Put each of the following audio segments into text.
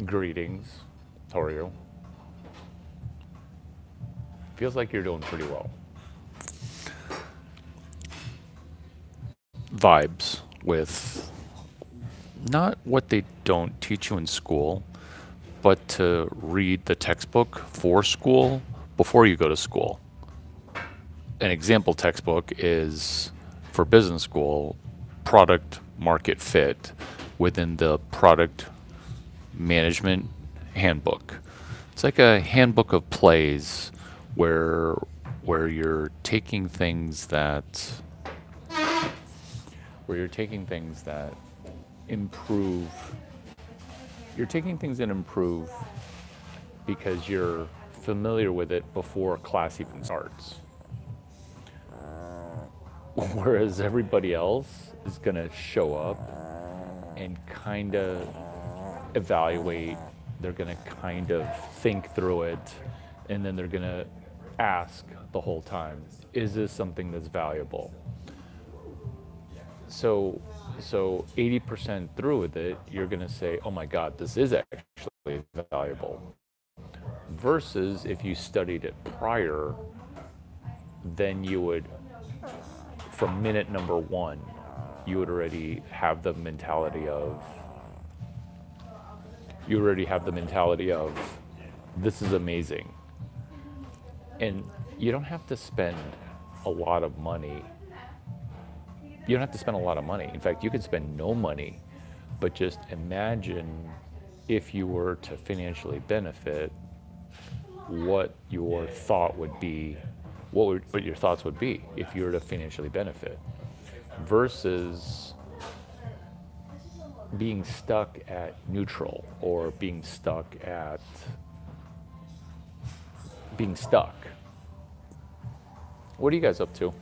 Greetings. How are you? Feels like you're doing pretty well. Vibes with not what they don't teach you in school, but to read the textbook for school before you go to school. An example textbook is for business school, product market fit within the product management handbook. It's like a handbook of plays where where you're taking things that where you're taking things that improve you're taking things that improve because you're familiar with it before class even starts. Whereas everybody else is going to show up and kind of evaluate, they're going to kind of think through it, and then they're going to ask the whole time, is this something that's valuable? So so 80% through with it, you're going to say, "Oh my god, this is actually valuable." Versus if you studied it prior, then you would, from minute number 1, you would already have the mentality of this is amazing. And you don't have to spend a lot of money. You don't have to spend a lot of money. In fact, you could spend no money, but just imagine if you were to financially benefit, what your thought would be, what your thoughts would be if you were to financially benefit, versus being stuck at neutral or being stuck. What are you guys up to?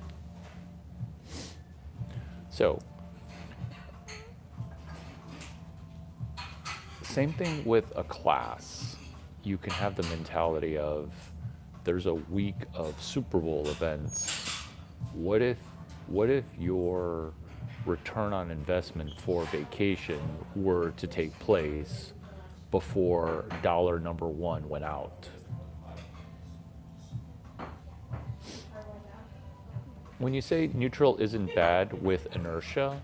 So, same thing with a class. You can have the mentality of there's a week of Super Bowl events. What if your return on investment for vacation were to take place before dollar number 1 went out? When you say neutral isn't bad with inertia,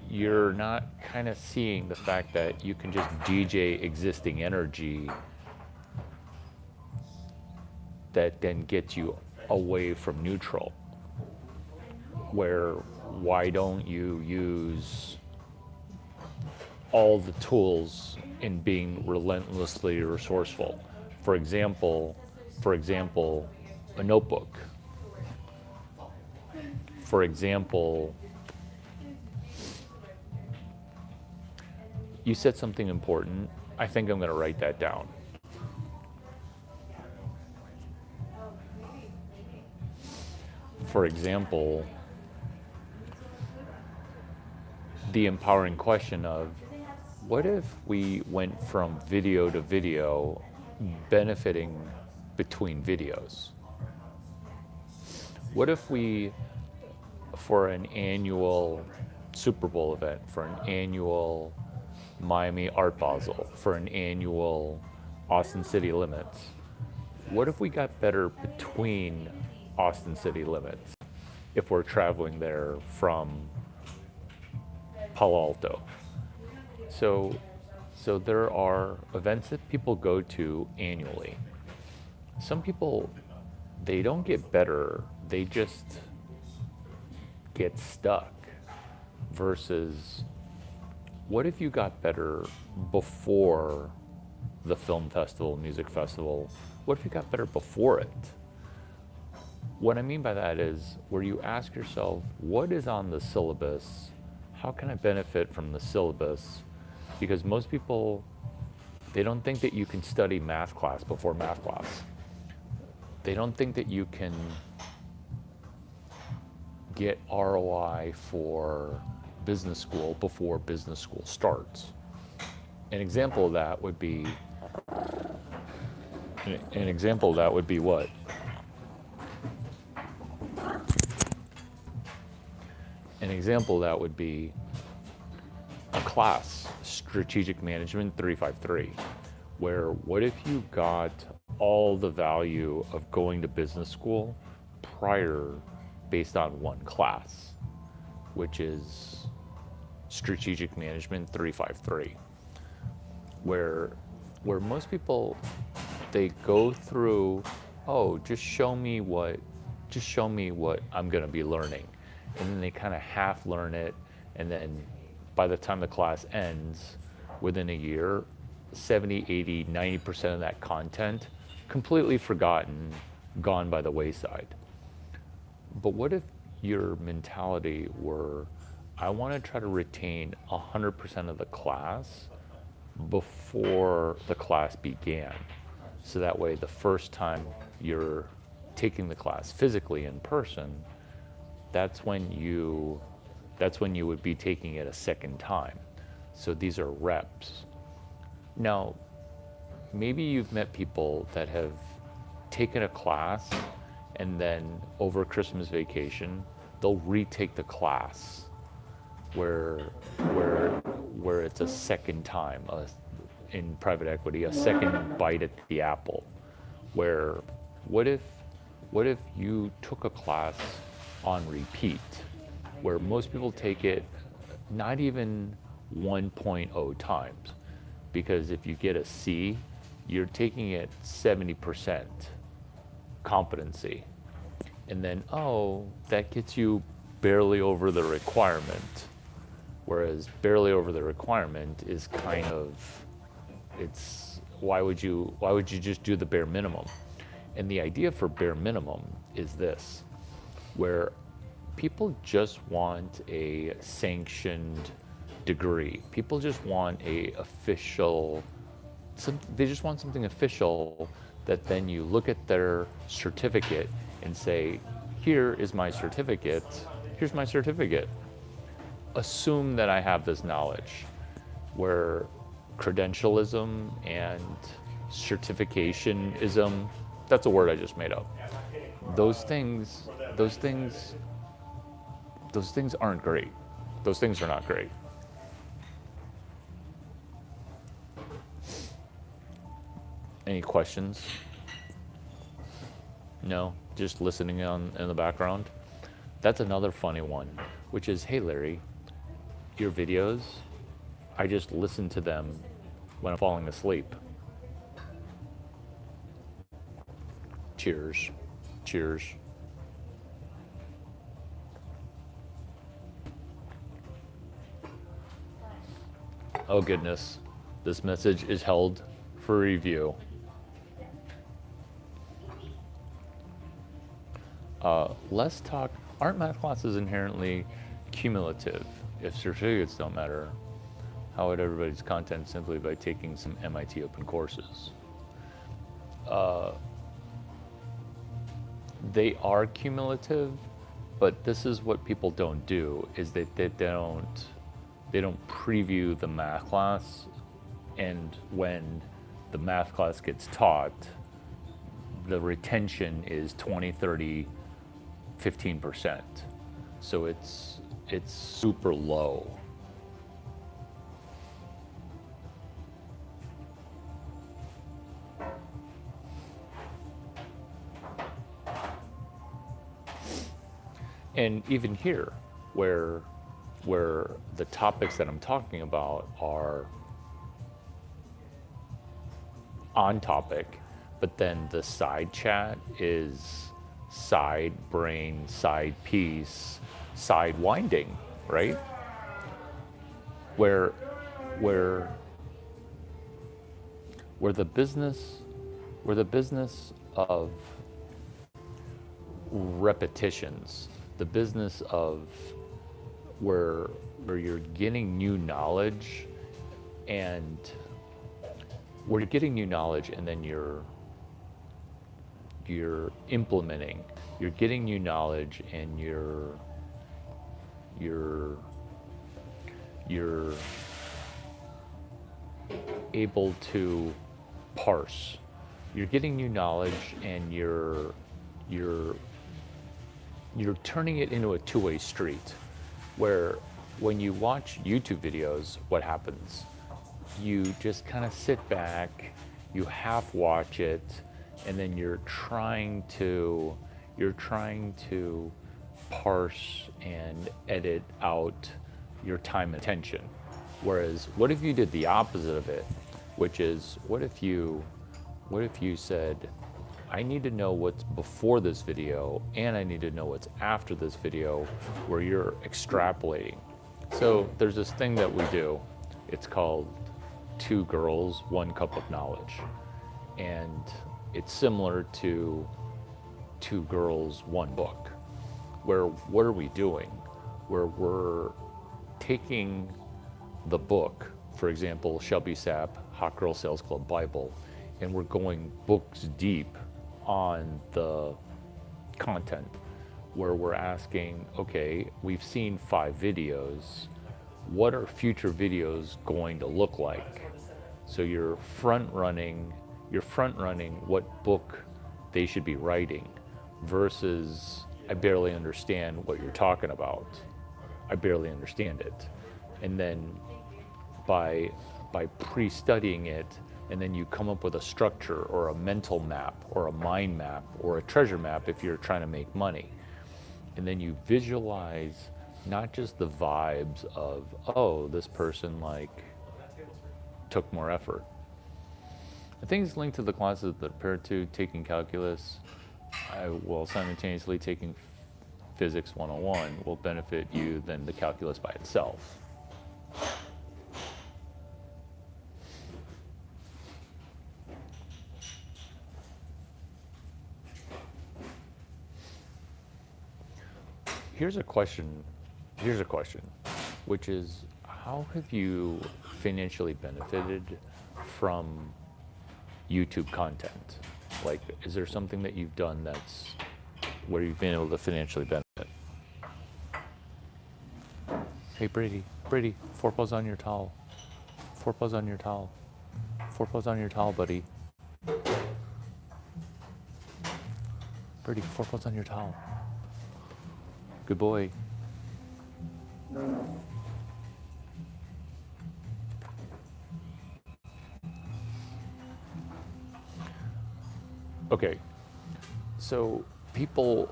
you're not kind of seeing the fact that you can just DJ existing energy that then gets you away from neutral. Where why don't you use all the tools in being relentlessly resourceful? For example, a notebook. For example, you said something important. I think I'm going to write that down. For example, the empowering question of what if we went from video to video, benefiting between videos? What if we, for an annual Super Bowl event, for an annual Miami Art Basel, for an annual Austin City Limits, what if we got better between Austin City Limits if we're traveling there from Palo Alto? So, so there are events that people go to annually. Some people, they don't get better, they just get stuck. Versus, what if you got better before the film festival, music festival? What if you got better before it? What I mean by that is where you ask yourself, what is on the syllabus? How can I benefit from the syllabus? Because most people, they don't think that you can study math class before math class. They don't think that you can get ROI for business school before business school starts. An example of that would be what? An example of that would be a class Strategic Management 353, where what if you got all the value of going to business school prior based on one class, which is Strategic Management 353, where most people, they go through, oh, just show me what I'm going to be learning, and then they kind of half learn it, and then by the time the class ends, within a year, 70, 80, 90% of that content completely forgotten, gone by the wayside. But what if your mentality were, I want to try to retain 100% of the class before the class began. So that way, the first time you're taking the class physically in person, that's when you would be taking it a second time. So these are reps. Now, maybe you've met people that have taken a class and then over Christmas vacation, they'll retake the class where it's a second time in private equity, a second bite at the apple. Where what if you took a class on repeat, where most people take it not even 1.0 times, because if you get a C, you're taking it 70% competency, and then that gets you barely over the requirement. Whereas barely over the requirement is kind of, it's, why would you just do the bare minimum? And the idea for bare minimum is this, where people just want a sanctioned degree. People just want they just want something official that then you look at their certificate and say, here is my certificate, here's my certificate. Assume that I have this knowledge, where credentialism and certificationism, that's a word I just made up. Those things aren't great. Those things are not great. Any questions? No, just listening in the background. That's another funny one, which is, hey Larry, your videos, I just listen to them when I'm falling asleep. Cheers. Cheers. Oh goodness, this message is held for review. Let's talk, aren't math classes inherently cumulative? If certificates don't matter, how would everybody's content simply by taking some MIT open courses? They are cumulative, but this is what people don't do, is that they don't preview the math class, and when the math class gets taught, the retention is 20, 30, 15%. So it's super low. And even here, where the topics that I'm talking about are on topic, but then the side chat is side brain, side piece, side winding, right? Where the business of repetitions, the business of where you're getting new knowledge, and then you're implementing. You're getting new knowledge, and you're able to parse. You're getting new knowledge, and you're turning it into a two-way street, where when you watch YouTube videos, what happens? you just kind of sit back, you half watch it, and then you're trying to parse and edit out your time and attention. Whereas, what if you did the opposite of it, which is, what if you said, I need to know what's before this video and I need to know what's after this video, where you're extrapolating. So there's this thing that we do. It's called Two Girls, One Cup of Knowledge. And it's similar to Two Girls, One Book, where what are we doing? Where we're taking the book, for example, Shelby Sapp, Hot Girl Sales Club Bible, and we're going books deep on the content, where we're asking, okay, we've seen 5 videos. What are future videos going to look like? So you're front running what book they should be writing versus, I barely understand what you're talking about. I barely understand it. And then by pre-studying it, and then you come up with a structure or a mental map or a mind map or a treasure map if you're trying to make money. And then you visualize not just the vibes of, oh, this person like took more effort. I think it's linked to the classes that prepare to taking calculus, while simultaneously taking physics 101 will benefit you than the calculus by itself. Here's a question, which is, how have you financially benefited from YouTube content? Like, is there something that you've done that's where you've been able to financially benefit? Hey, Brady, 4 paws on your towel. 4 paws on your towel. 4 paws on your towel, buddy. Brady, 4 paws on your towel. Good boy. Okay, so people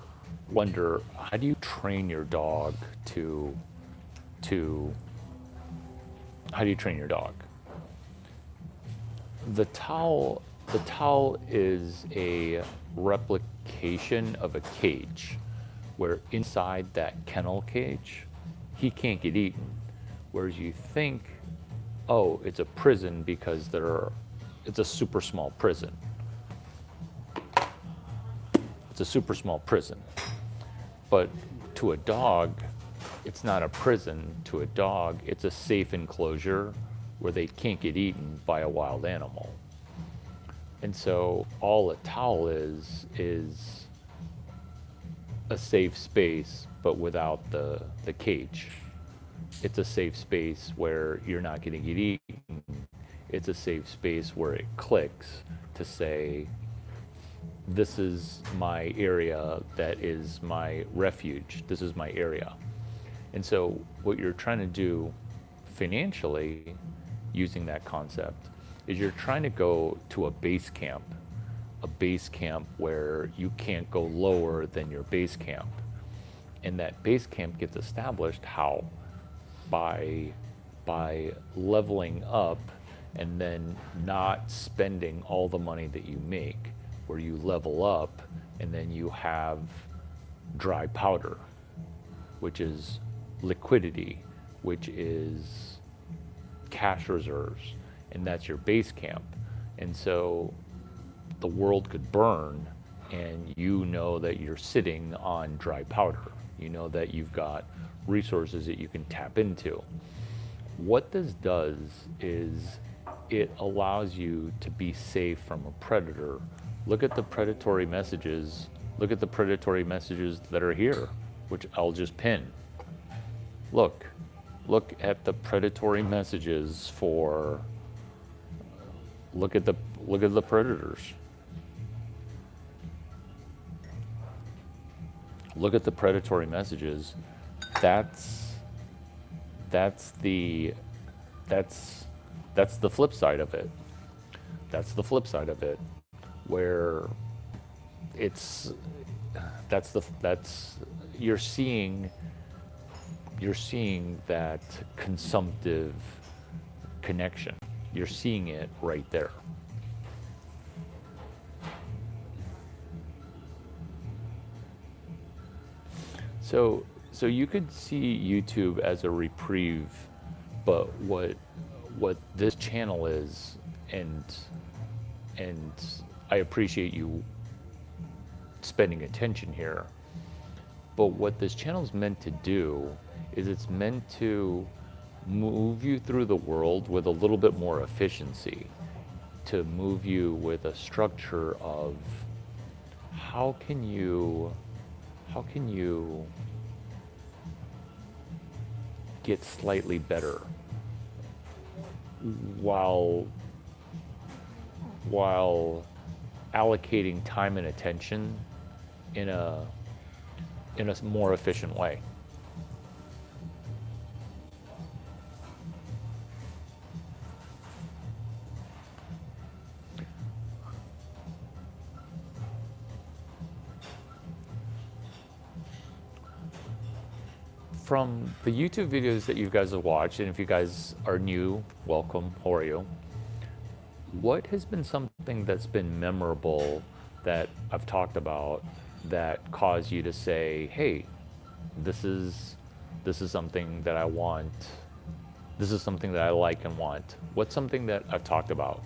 wonder, how do you train your dog how do you train your dog? The towel is a replication of a cage, where inside that kennel cage, he can't get eaten. Whereas you think, oh, it's a prison because it's a super small prison. It's a super small prison. But to a dog, it's not a prison. To a dog, it's a safe enclosure where they can't get eaten by a wild animal. And so all a towel is a safe space, but without the cage. It's a safe space where you're not going to get eaten. It's a safe space where it clicks to say, this is my area, that is my refuge, this is my area. And so what you're trying to do financially using that concept is you're trying to go to a base camp where you can't go lower than your base camp. And that base camp gets established how? By leveling up and then not spending all the money that you make, where you level up and then you have dry powder, which is liquidity, which is cash reserves, and that's your base camp. And so the world could burn and you know that you're sitting on dry powder. You know that you've got resources that you can tap into. What this does is it allows you to be safe from a predator. Look at the predatory messages. Look at the predatory messages that are here, which I'll just pin. Look at the predatory messages for, look at the predators. Look at the predatory messages. That's That's the flip side of it. That's the flip side of it, where it's that's you're seeing that consumptive connection. You're seeing it right there. So you could see YouTube as a reprieve, but what this channel is, and and I appreciate you spending attention here. But what this channel is meant to do is it's meant to move you through the world with a little bit more efficiency, to move you with a structure of how can you get slightly better while while allocating time and attention in a more efficient way. From the YouTube videos that you guys have watched, and if you guys are new, welcome, how are you? What has been something that's been memorable that I've talked about that caused you to say, hey, this is something that I want, this is something that I like and want? What's something that I've talked about?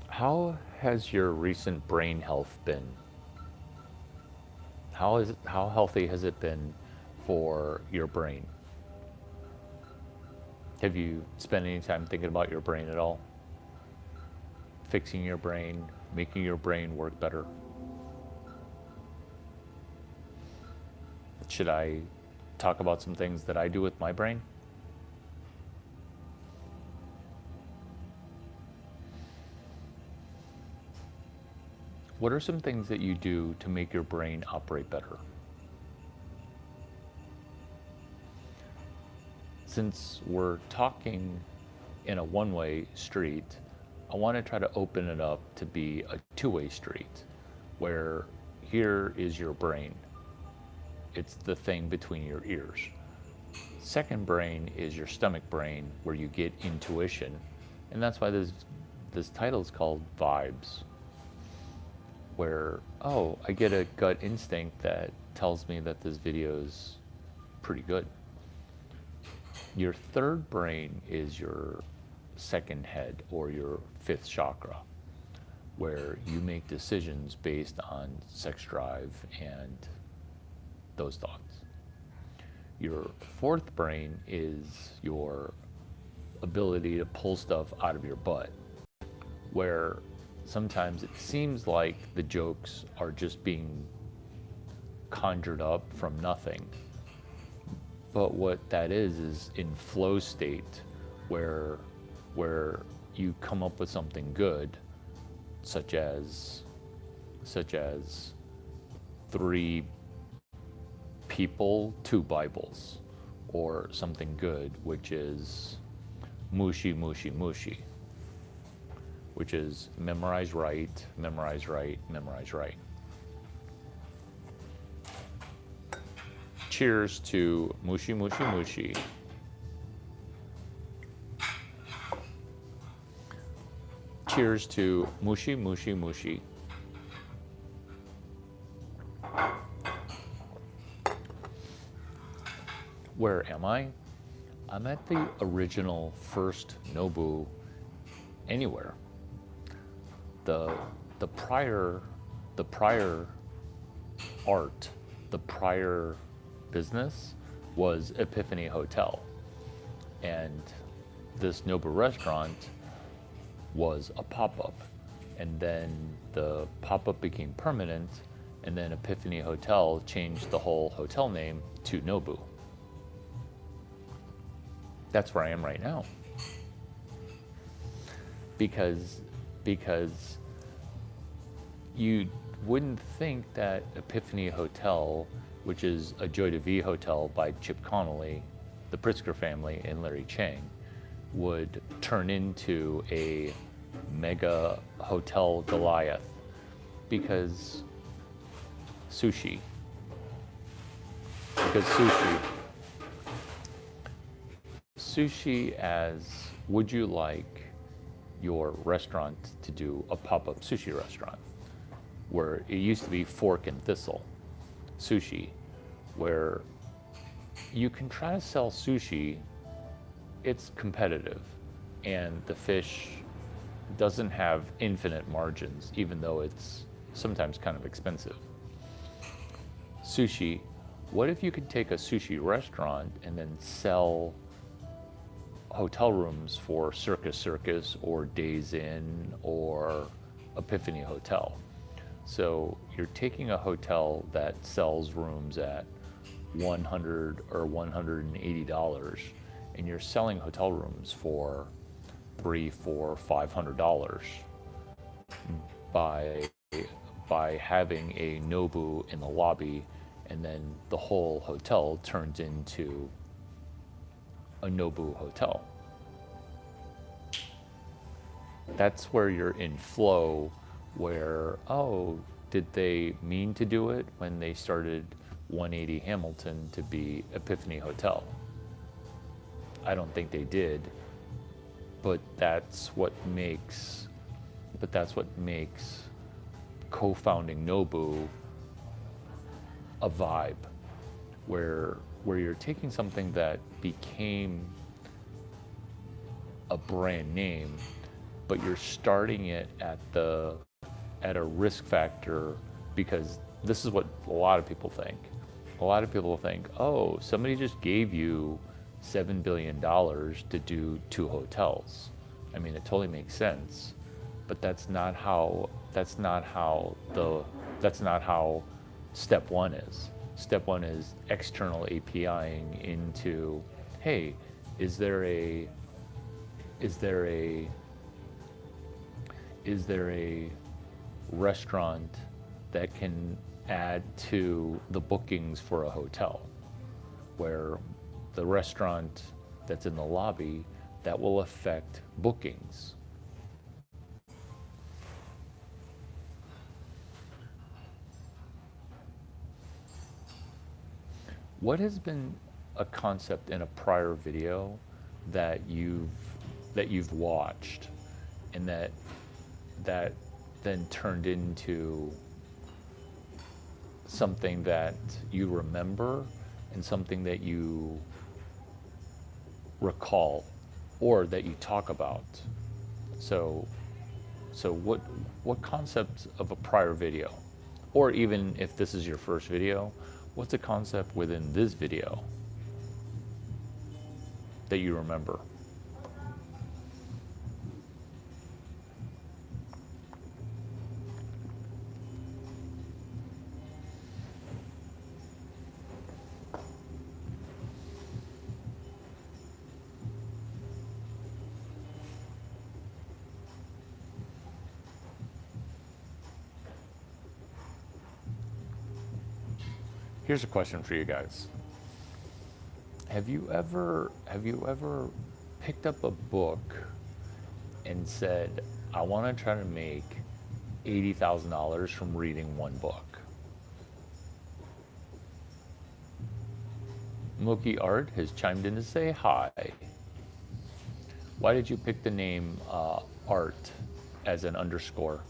How has your recent brain health been? How healthy has it been for your brain? Have you spent any time thinking about your brain at all? Fixing your brain, making your brain work better? Should I talk about some things that I do with my brain? What are some things that you do to make your brain operate better? Since we're talking in a one-way street, I want to try to open it up to be a two-way street, where here is your brain. It's the thing between your ears. Second brain is your stomach brain, where you get intuition, and that's why this title is called Vibes, where, oh, I get a gut instinct that tells me that this video is pretty good. Your third brain is your second head, or your fifth chakra, where you make decisions based on sex drive and those thoughts. Your fourth brain is your ability to pull stuff out of your butt, where sometimes it seems like the jokes are just being conjured up from nothing. But what that is in flow state, where you come up with something good, such as 3 people, 2 Bibles, or something good, which is mushi mushi mushi, which is memorize right, memorize right, memorize right. Cheers to mushi mushi mushi. Cheers to mushi mushi mushi. Where am I? I'm at the original first Nobu Anywhere. The prior art, the prior business was Epiphany Hotel, and this Nobu restaurant was a pop-up, and then the pop-up became permanent, and then Epiphany Hotel changed the whole hotel name to Nobu. That's where I am right now. Because you wouldn't think that Epiphany Hotel, which is a Joy de Vie hotel by Chip Connolly, the Pritzker family, and Larry Chang, would turn into a mega hotel Goliath. Because sushi. Because sushi as, would you like your restaurant to do a pop-up sushi restaurant? Where it used to be Fork and Thistle sushi, where you can try to sell sushi, it's competitive, and the fish doesn't have infinite margins, even though it's sometimes kind of expensive. Sushi, what if you could take a sushi restaurant and then sell hotel rooms for Circus or Days Inn or Epiphany Hotel? So you're taking a hotel that sells rooms at $100 or $180, and you're selling hotel rooms for $300, $400, $500 by having a Nobu in the lobby, and then the whole hotel turns into a Nobu hotel. That's where you're in flow, where, oh, did they mean to do it when they started 180 Hamilton to be Epiphany Hotel? I don't think they did, but that's what makes co-founding Nobu a vibe, where you're taking something that became a brand name, but you're starting it at a risk factor, because this is what a lot of people think. A lot of people think, oh, somebody just gave you $7 billion to do 2 hotels. I mean, it totally makes sense, but that's not how step one is. Step one is external APIing into, hey, is there a restaurant that can add to the bookings for a hotel, where the restaurant that's in the lobby, that will affect bookings. What has been a concept in a prior video that you've watched, and that then turned into something that you remember and something that you recall or that you talk about? So what concept of a prior video, or even if this is your first video, what's a concept within this video that you remember? Here's a question for you guys. Have you ever picked up a book and said, I want to try to make $80,000 from reading one book? Mookie Art has chimed in to say hi. Why did you pick the name Art as an underscore?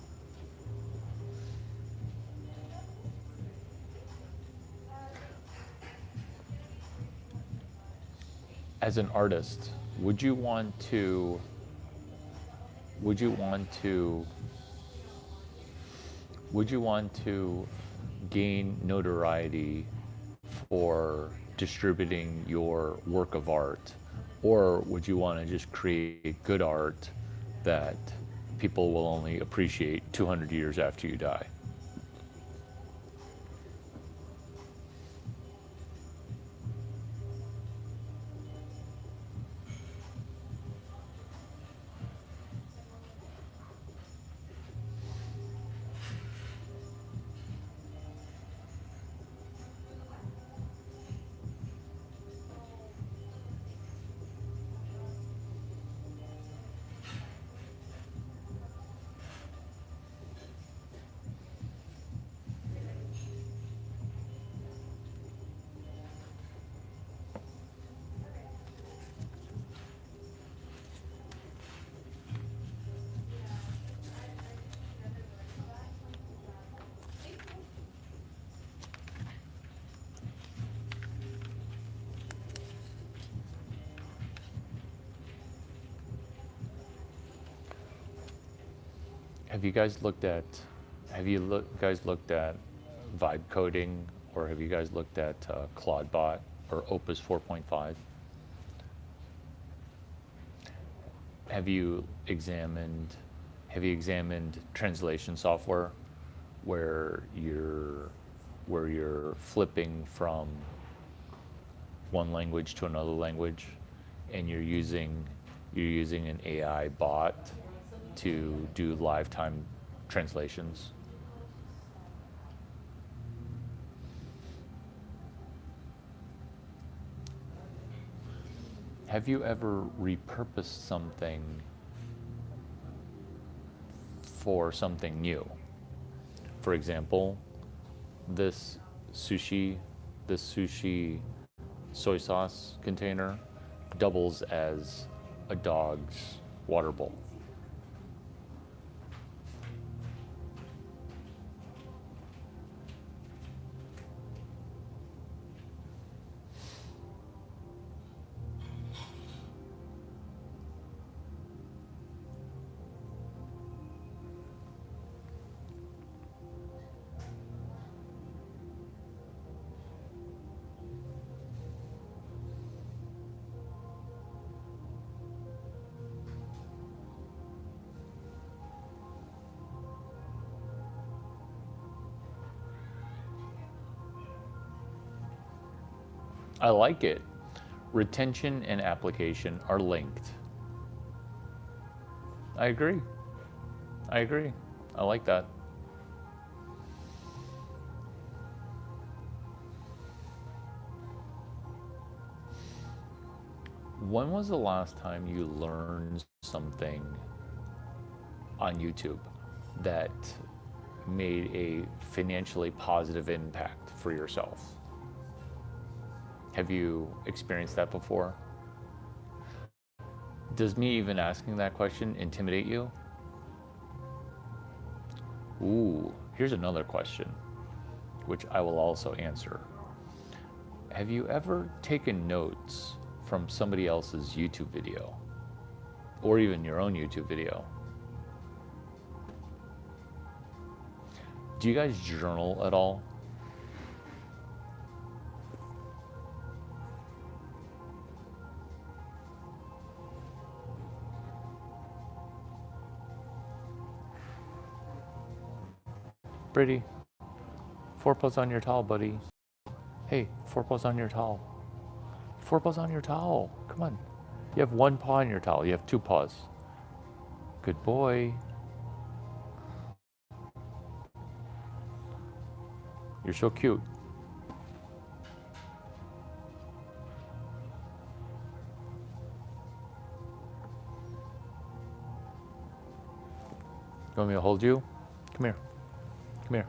As an artist, would you want to gain notoriety for distributing your work of art, Or would you want to just create good art that people will only appreciate 200 years after you die? Have you guys looked at guys looked at vibe coding, or have you guys looked at Claudebot or Opus 4.5? Have you examined translation software where you're flipping from one language to another language, and you're using an AI bot to do live time translations? Have you ever repurposed something for something new? For example, this sushi, this sushi soy sauce container doubles as a dog's water bowl. I like it. Retention and application are linked. I agree. I agree. I like that. When was the last time you learned something on YouTube that made a financially positive impact for yourself? Have you experienced that before? Does me even asking that question intimidate you? Ooh, here's another question, which I will also answer. Have you ever taken notes from somebody else's YouTube video, or even your own YouTube video? Do you guys journal at all? Brady, four paws on your towel, buddy. Hey, four paws on your towel. Four paws on your towel. Come on. You have one paw on your towel. You have two paws. Good boy. You're so cute. You want me to hold you? Come here. Come here.